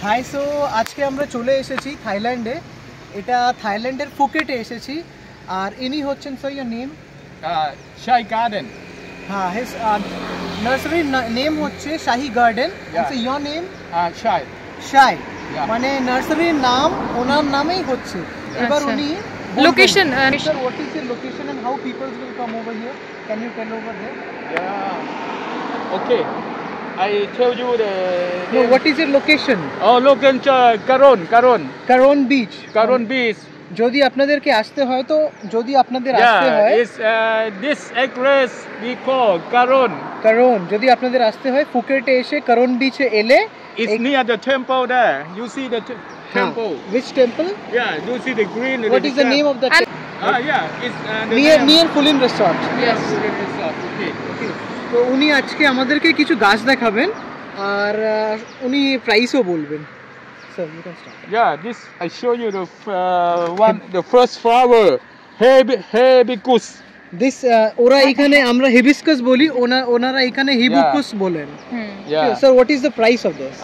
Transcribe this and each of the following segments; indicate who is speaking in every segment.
Speaker 1: High, so আজকে আমরা চলে এসেছি থাইল্যান্ডে। এটা থাইল্যান্ডের ফুকেটে এসেছি। আর ইনি হচ্ছেন, sir, your name?
Speaker 2: Shai Garden.
Speaker 1: হ্যাঁ, হিজ নার্সারির নেম হচ্ছে Shahi Garden. Your name?
Speaker 2: Shai.
Speaker 1: Shai, মানে নার্সারির নাম ওনার নামেই হচ্ছে। এবার উনি
Speaker 3: location,
Speaker 1: sir, what is the location and how peoples will come over here? Can you tell over there?
Speaker 2: Yeah. Okay. I tell you the.
Speaker 1: No, what is your location?
Speaker 2: Oh, location Karon.
Speaker 1: কারণ beach.
Speaker 2: Karon Beach.
Speaker 1: যদি আপনাদেরকে আসতে হয় তো যদি আপনাদের আসতে
Speaker 2: Yeah.
Speaker 1: হয়
Speaker 2: It's this address we call Karon.
Speaker 1: কারণ যদি আপনাদের আসতে হয় ফুকেটে এসে কারণ বিচে এলে
Speaker 2: It's near the temple there. You see the temple.
Speaker 1: which temple?
Speaker 2: Yeah. You see the green.
Speaker 1: What is the name of that?
Speaker 2: Yeah. It's
Speaker 1: near Fulin Resort.
Speaker 3: Yes.
Speaker 2: Okay.
Speaker 1: তো উনি আজকে আমাদেরকে কিছু গাছ দেখাবেন আর উনি প্রাইসও বলবেন। Sir, you can start.
Speaker 2: Yeah, this I show you the first flower, hibiscus.
Speaker 1: This ওরা এখানে আমরা হিবিস্কাস বলি, ওনারা এখানে হিবিস্কাস বলেন।
Speaker 2: Yeah.
Speaker 1: Sir, what is the price of this?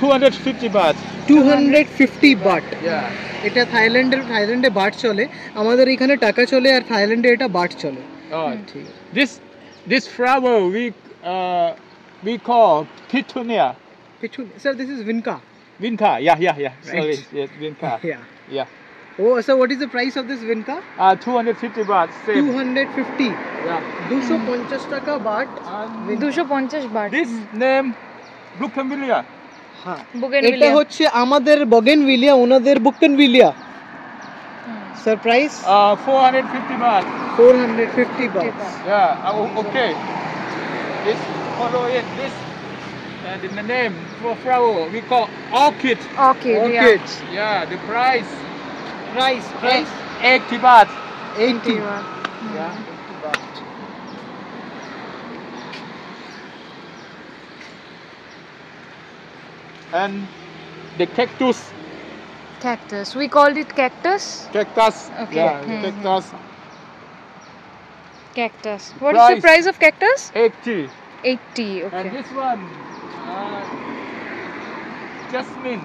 Speaker 2: 250 baht.
Speaker 1: 250 baht.
Speaker 2: Yeah.
Speaker 1: এটা থাইল্যান্ডে বাট চলে, আমাদের এখানে টাকা চলে আর থাইল্যান্ডে এটা বাট চলে। ঠিক।
Speaker 2: This flower we call petunia.
Speaker 1: Sir, this is vinca.
Speaker 2: Vinca. Yeah. Sorry.
Speaker 1: Right.
Speaker 2: Yes, vinca. Yeah.
Speaker 1: Oh, sir, what is the price of this vinca?
Speaker 2: 250 baht. Same.
Speaker 1: 250.
Speaker 2: Yeah.
Speaker 1: 250 টাকা but.
Speaker 3: 250 but.
Speaker 2: This name Bougainvillea.
Speaker 1: হ্যাঁ, এটা
Speaker 3: bougainvillea.
Speaker 1: হচ্ছে আমাদের bougainvillea, ওনাদের bougainvillea. Sir, price?
Speaker 2: 450 baht.
Speaker 1: 450 baht.
Speaker 2: Yeah. Okay. This follow it. This the name for flower we call orchid.
Speaker 3: Okay,
Speaker 1: Orchids.
Speaker 2: Yeah. The price.
Speaker 1: Price?
Speaker 2: 80 baht.
Speaker 1: 80.
Speaker 2: Yeah. And the cactus.
Speaker 3: Cactus. We called it cactus.
Speaker 2: Cactus.
Speaker 3: Okay.
Speaker 2: Yeah. Cactus.
Speaker 3: Cactus. What is the price of cactus?
Speaker 2: 80.
Speaker 3: 80.
Speaker 2: And
Speaker 3: Okay.
Speaker 2: this one, jasmine.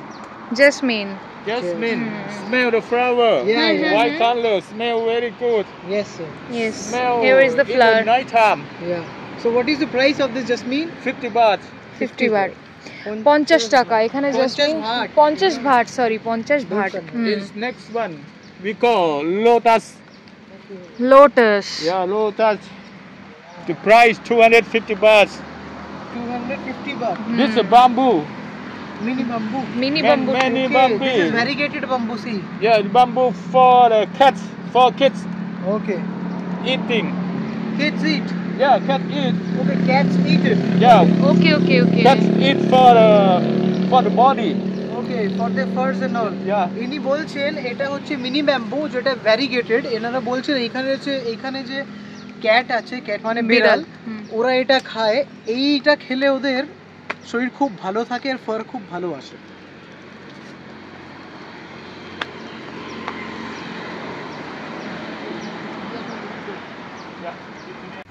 Speaker 3: Jasmine.
Speaker 2: Jasmine. Smell the flower.
Speaker 1: Yeah.
Speaker 2: White color. Smell very good.
Speaker 1: Yes, sir.
Speaker 3: Yes.
Speaker 2: Smell.
Speaker 3: Here is the
Speaker 2: in
Speaker 3: flower.
Speaker 2: night time.
Speaker 1: Yeah. So what is the price of this jasmine?
Speaker 2: 50 baht.
Speaker 3: 50 baht. 50 টাকা। এখানে
Speaker 1: 50
Speaker 3: jasmine
Speaker 1: baht.
Speaker 3: 50 baht, sorry 50 baht.
Speaker 2: This next one we call lotus.
Speaker 3: Lotus.
Speaker 2: Yeah, lotus. The price 250 baht.
Speaker 1: 250 baht.
Speaker 2: This is bamboo.
Speaker 1: Mini bamboo.
Speaker 3: Mini
Speaker 2: Man-
Speaker 3: bamboo.
Speaker 2: many
Speaker 1: Okay,
Speaker 2: bamboo.
Speaker 1: this is variegated bamboo. See.
Speaker 2: Yeah, bamboo for cats, for kids
Speaker 1: Okay.
Speaker 2: eating.
Speaker 1: Kids eat.
Speaker 2: Yeah, cat eat.
Speaker 1: Okay, cats eat it.
Speaker 2: Yeah,
Speaker 3: okay okay okay.
Speaker 2: cats eat for the body.
Speaker 1: Okay, for the furs and all.
Speaker 2: Yeah.
Speaker 1: ইনি বলছেন এটা হচ্ছে mini bamboo, যেটা variegated. এনারা বলছেন এখানে যে cat আছে, ক্যাট মানে বিড়াল, ওরা এটা খায়। এইটা খেলে ওদের শরীর খুব ভালো থাকে আর ফার খুব ভালো আসে।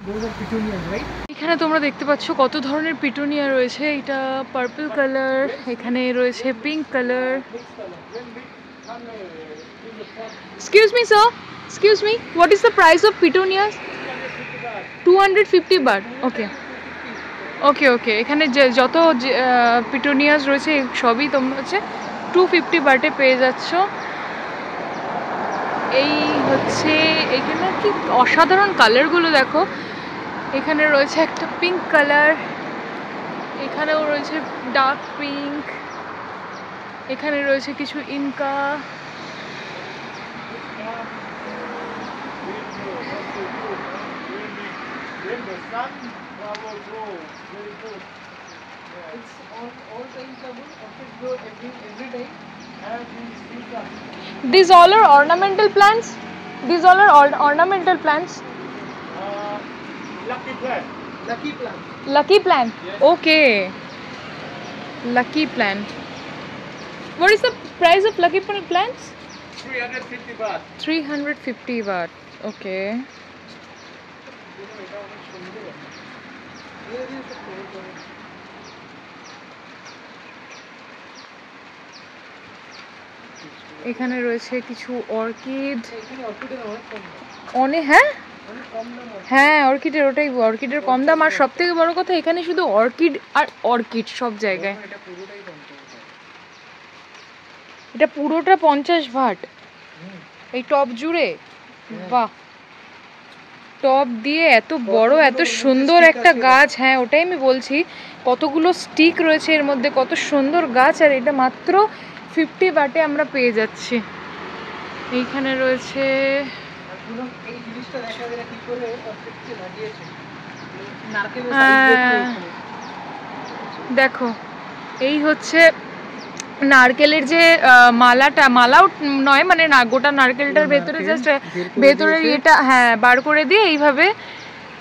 Speaker 1: Those are petunias, right?
Speaker 3: এখানে তোমরা দেখতে পাচ্ছ কত ধরনের পিটুনিয়া রয়েছে। এটা পার্পল কালার, এখানে রয়েছে pink colour. Excuse me sir, excuse me, what is the price of petunias? 250 baht. Okay okay okay. এখানে যত পিটুনিয়াস রয়েছে সবই তোমরা হচ্ছে 250 বাটে পেয়ে যাচ্ছ। এই হচ্ছে এখানে কি অসাধারণ কালারগুলো দেখো। এখানে রয়েছে একটা পিঙ্ক কালার, এখানেও রয়েছে ডার্ক পিঙ্ক, এখানে রয়েছে কিছু Inca.
Speaker 2: When the sun flower grow very good.
Speaker 1: It's all times grow every time.
Speaker 2: Every season.
Speaker 3: These all are ornamental plants? These all are ornamental plants?
Speaker 2: Lucky plant.
Speaker 1: Lucky plant.
Speaker 3: Lucky plant?
Speaker 2: Yes.
Speaker 3: Okay. Lucky plant. What is the price of lucky plants?
Speaker 2: 350 baht.
Speaker 3: 350 baht. Okay. এখানে রয়েছে কিছু orchid,
Speaker 1: এখানে অর্কিডের অনেক কম দাম,
Speaker 3: অনেক, হ্যাঁ
Speaker 1: অনেক কম দাম আছে।
Speaker 3: হ্যাঁ অর্কিডের, ওটাই অর্কিডের কম দাম। আর সব থেকে বড় কথা এখানে শুধু অর্কিড আর অর্কিড সব জায়গায়।
Speaker 1: এটা পুরোটাই 50 টাকা।
Speaker 3: এটা পুরোটা 50 ভাট এই টপ জুড়ে? বাহ, টপ দিয়ে এত বড় এত সুন্দর একটা গাছ। হ্যাঁ ওটাই আমি বলছি, কতগুলো স্টিক রয়েছে এর মধ্যে, কত সুন্দর গাছ। আর এটা মাত্র 50 বাটে আমরা পেয়ে যাচ্ছি। এইখানে রয়েছে,
Speaker 1: এই জিনিসটা দেখা যায় কি করে পারফেক্টলি লাগিয়েছে, নারকেলের
Speaker 3: হ্যাঁ, দেখো এই হচ্ছে নারকেলের যে মালাটা, মালাও নয় মানে না, গোটা নারকেলটার ভেতরে জাস্ট ভেতরের এটা হ্যাঁ বার করে দিয়ে এইভাবে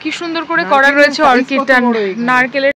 Speaker 3: কি সুন্দর করে করা রয়েছে অর্কিডটা। নারকেলের